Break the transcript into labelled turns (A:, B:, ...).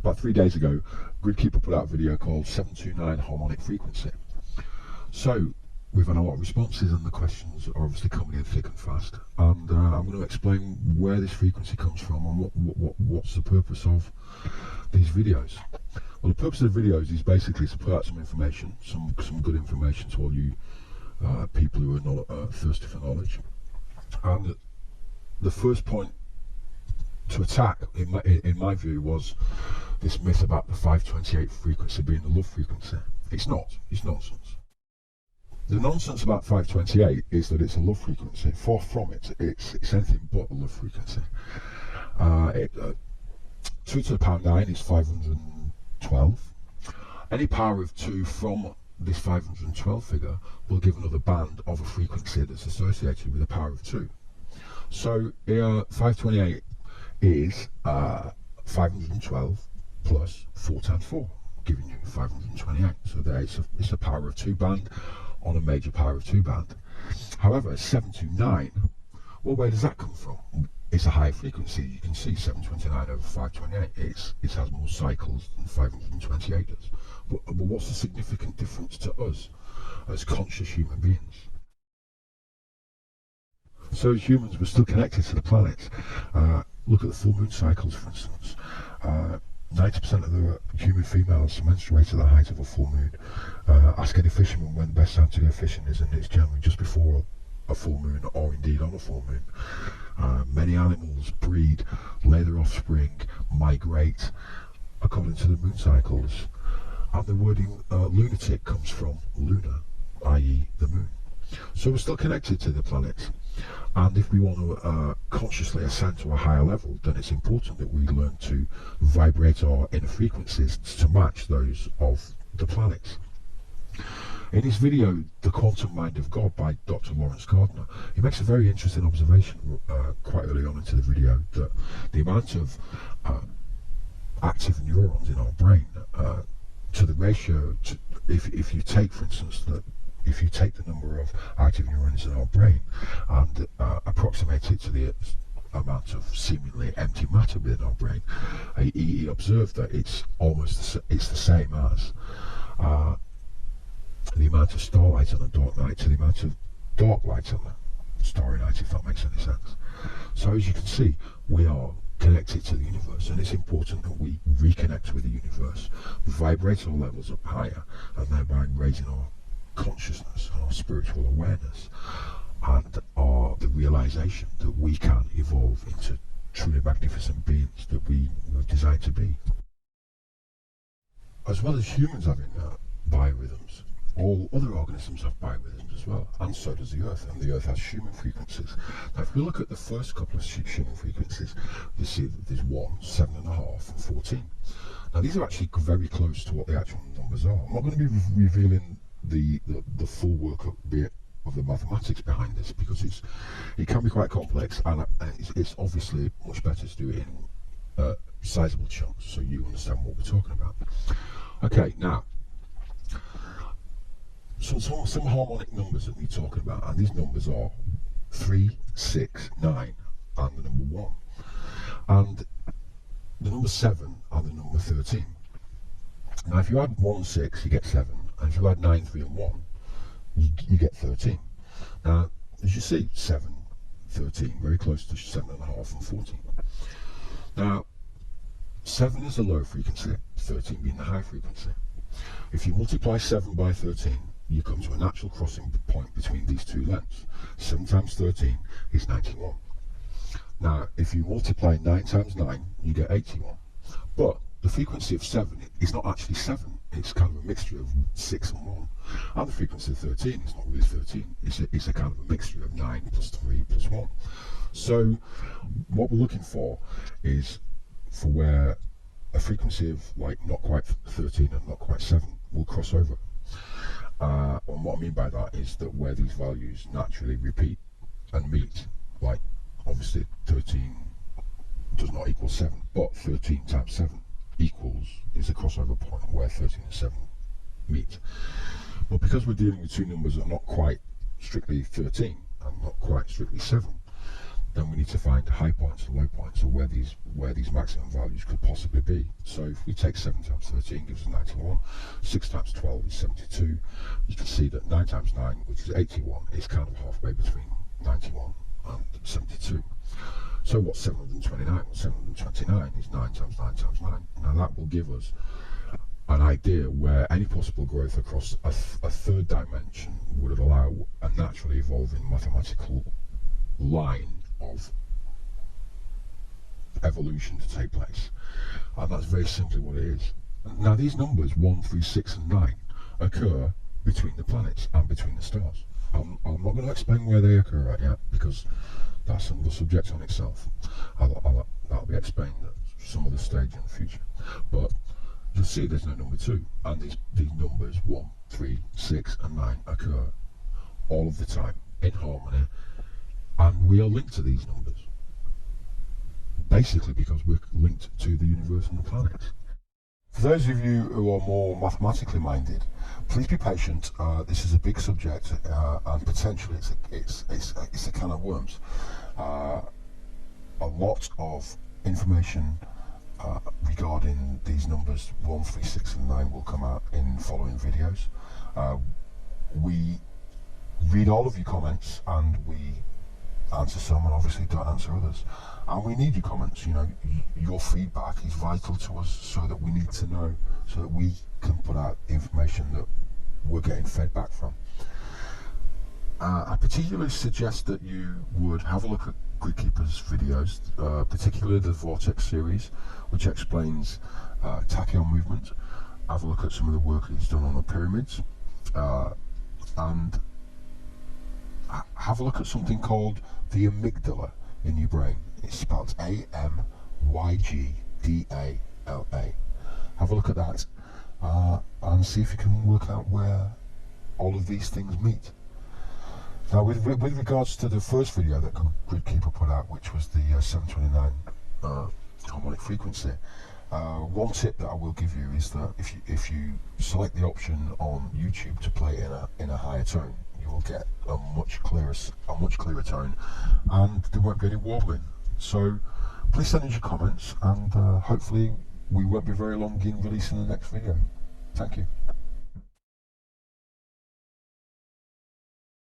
A: about 3 days ago, GRIDKEEPER put out a video called 729 Harmonic Frequency. So we've had a lot of responses, and the questions are obviously coming in thick and fast. And I'm going to explain where this frequency comes from and what's the purpose of these videos. Well, the purpose of the videos is basically to put out some information, some good information to all you people who are thirsty for knowledge. And the first point to attack, in my view, was this myth about the 528 frequency being the love frequency. It's not. It's nonsense. The nonsense about 528 is that it's a love frequency. Far from it. It's anything but a love frequency. 2 to the power 9 is 512. Any power of 2 from this 512 figure will give another band of a frequency that's associated with a power of 2. So 528 is 512 plus 4 times 4, giving you 528. So there it's a power of 2 band on a major power of 2 band. However, 729, well, where does that come from? It's a higher frequency. You can see 729 over 528. It has more cycles than 528 does. But what's the significant difference to us as conscious human beings? So as humans, we're still connected to the planets. Look at the full moon cycles, for instance. 90% of the human females menstruate at the height of a full moon. Ask any fisherman when the best time to go fishing is, and it's generally just before a full moon, or indeed on a full moon. Many animals breed, lay their offspring, migrate according to the moon cycles. And the wording lunatic comes from lunar, i.e. the moon. So we're still connected to the planets. And if we want to consciously ascend to a higher level, then it's important that we learn to vibrate our inner frequencies to match those of the planets. In his video, The Quantum Mind of God by Dr. Lawrence Gardner, he makes a very interesting observation quite early on into the video, that the amount of active neurons in our brain to the ratio, if you take, for instance, if you take the number of active neurons in our brain and approximate it to the amount of seemingly empty matter within our brain, he observed that it's the same as the amount of starlight on a dark night to the amount of dark light on a starry night, if that makes any sense. So as you can see, we are connected to the universe, and it's important that we reconnect with the universe, vibrate our levels up higher, and thereby raising our consciousness and our spiritual awareness, and the realization that we can evolve into truly magnificent beings that we were designed to be. As well as humans having biorhythms, all other organisms have biorhythms as well, and so does the Earth, and the Earth has Schumann frequencies. Now if we look at the first couple of Schumann frequencies, you see that there's 1, 7.5 and 14. Now these are actually very close to what the actual numbers are. I'm not going to be revealing the full workup bit of the mathematics behind this, because it can be quite complex, and it's obviously much better to do it in sizable chunks so you understand what we're talking about. Okay, now some harmonic numbers that we're talking about, and these numbers are 3, 6, 9 and the number 1, and the number 7 and the number 13. Now if you add 1 and 6 you get 7, and if you add 9, 3 and 1 you get 13. Now as you see, 7, 13, very close to 7.5 and 14. Now 7 is the low frequency, 13 being the high frequency. If you multiply 7 by 13, you come to a natural crossing point between these two lengths. 7 times 13 is 91. Now if you multiply 9 times 9 you get 81. But the frequency of 7 is not actually 7, it's kind of a mixture of 6 and 1. And the frequency of 13 is not really 13, it's a kind of a mixture of 9 plus 3 plus 1. So what we're looking for is for where a frequency of like not quite 13 and not quite 7 will cross over. And what I mean by that is that where these values naturally repeat and meet, like obviously 13 does not equal 7, but 13 times 7 is a crossover point where 13 and 7 meet. But because we're dealing with two numbers that are not quite strictly 13 and not quite strictly 7, then we need to find high points and low points, or where these maximum values could possibly be. So if we take 7 times 13 gives us 91, 6 times 12 is 72. You can see that 9 times 9, which is 81, is kind of halfway between 91 and 72. So what's 729? Well, 729 is 9 times 9 times 9. Now that will give us an idea where any possible growth across a third dimension would allow a naturally evolving mathematical line of evolution to take place. And that's very simply what it is. Now these numbers 1, 3, 6 and 9 occur between the planets and between the stars. I'm not going to explain where they occur at yet, because that's another subject on itself. That'll be explained at some other stage in the future. But you'll see there's no number 2, and these numbers 1, 3, 6 and 9 occur all of the time in harmony, and we are linked to these numbers basically because we're linked to the universe and the planets. For those of you who are more mathematically minded, please be patient. This is a big subject, and potentially it's a can of worms. A lot of information regarding these numbers 1, 3, 6 and 9 will come out in following videos. We read all of your comments and we answer some, and obviously don't answer others. And we need your comments. You know, your feedback is vital to us, so that we need to know, so that we can put out the information that we're getting fed back from. I particularly suggest that you would have a look at GRIDKEEPER's videos, particularly the Vortex series, which explains tachyon movement. Have a look at some of the work he's done on the pyramids, and have a look at something called the amygdala in your brain. It's spelled A-M-Y-G-D-A-L-A. Have a look at that and see if you can work out where all of these things meet. Now, with regards to the first video that GRIDKEEPER put out, which was the 729 harmonic frequency, one tip that I will give you is that if you select the option on YouTube to play in a higher tone, you will get a much clearer tone, and there won't be any warbling. So please send us your comments, and hopefully we won't be very long in releasing the next video. Thank you.